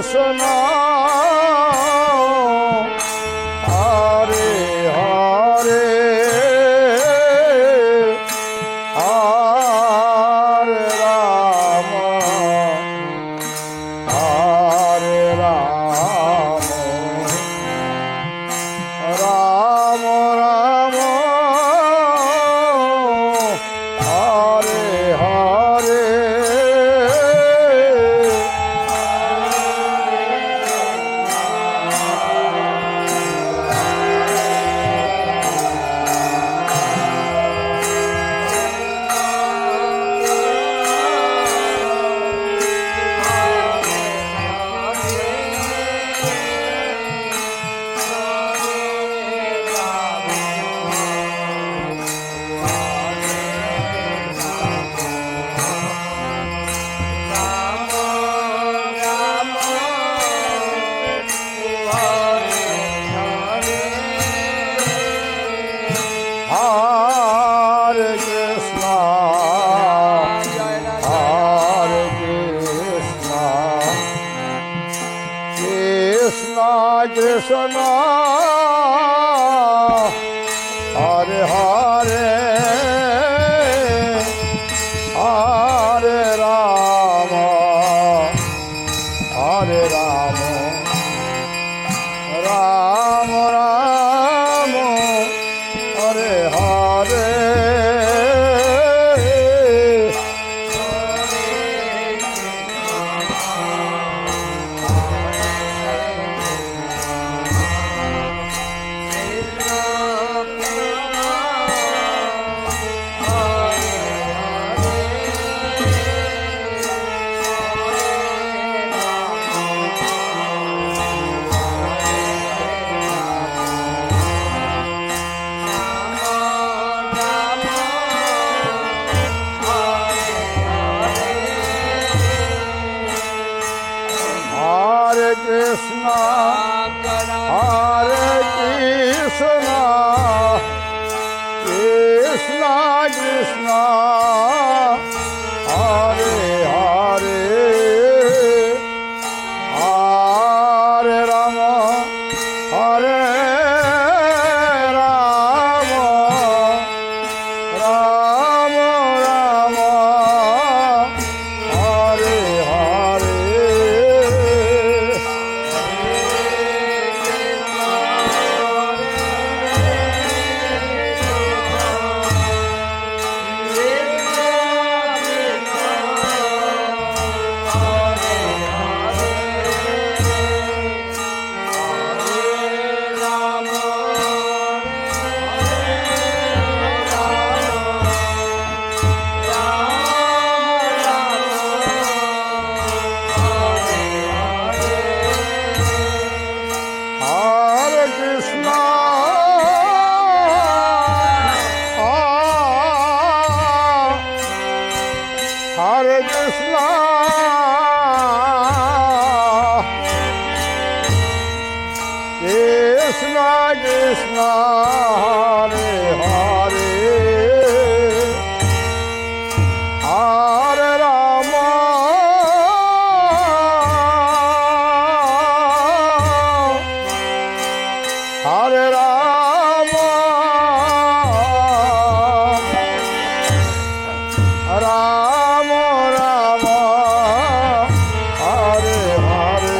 Krishna Hare Hare Hare Ram Hare Ram Ram Ram Hare Hare Hare Krishna, Hare Krishna, Krishna Krishna, Hare Hare, Hare Rama, Hare Rama, Rama Rama, Hare Hare. Hare Krishna, Hare Krishna, Krishna Krishna, Hare Hare, Hare Rama, Hare Rama, Rama Rama, Hare Hare. Hare Krishna, Hare Krishna, Krishna Krishna, Hare Hare, Hare Rama, Hare Rama, Rama Rama, Hare Hare.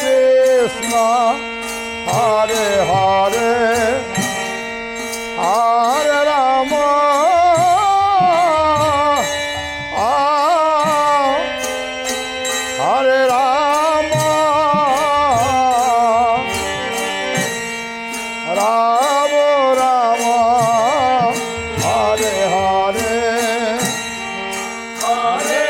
Krishna Hare Rama, Hare Rama, Rama Rama, Hare Hare, Hare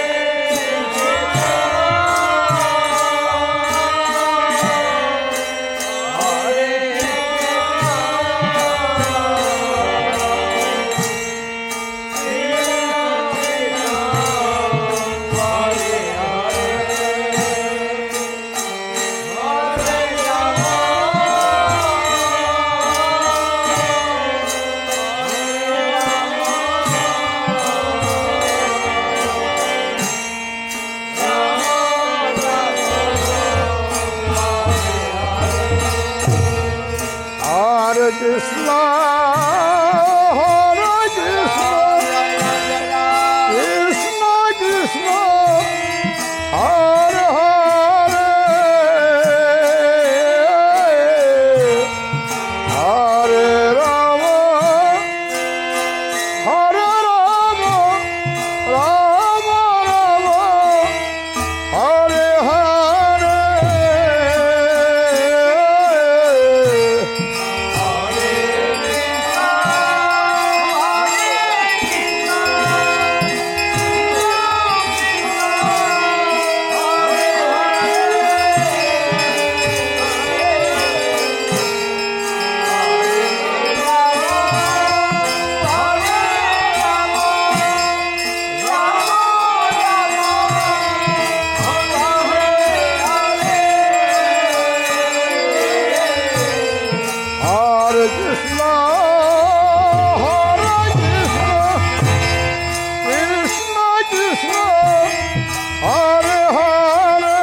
Hare Krishna, Hare Krishna, Krishna Krishna, Hare Hare, Hare Rama, Hare Rama, Rama Rama, Hare Hare. Hare Krishna, Hare Krishna, Krishna Krishna, Hare Hare,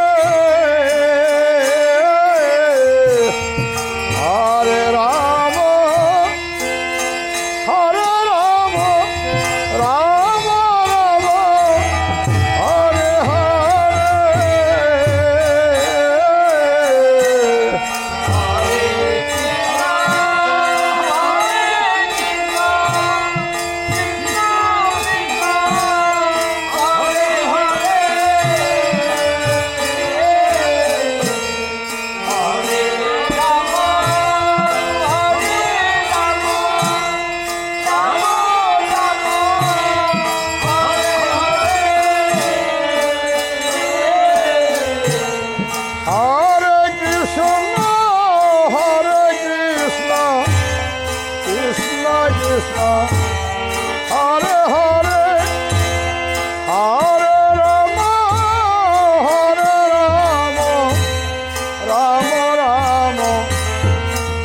Hare Rama, Hare Rama, Rama Rama, Hare Hare. Hare Krishna, Hare Krishna, Krishna Krishna, Hare Hare, Hare Rama, Hare Rama, Rama Rama,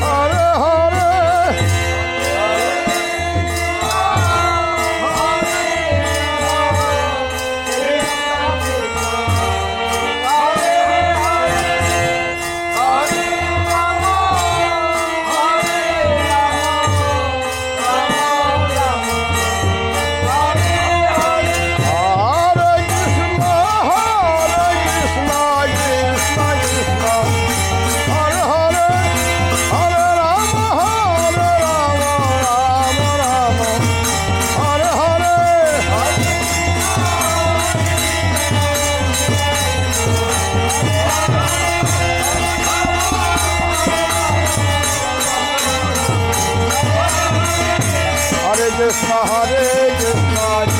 Hare Hare. Hare Krishna, Hare Krishna.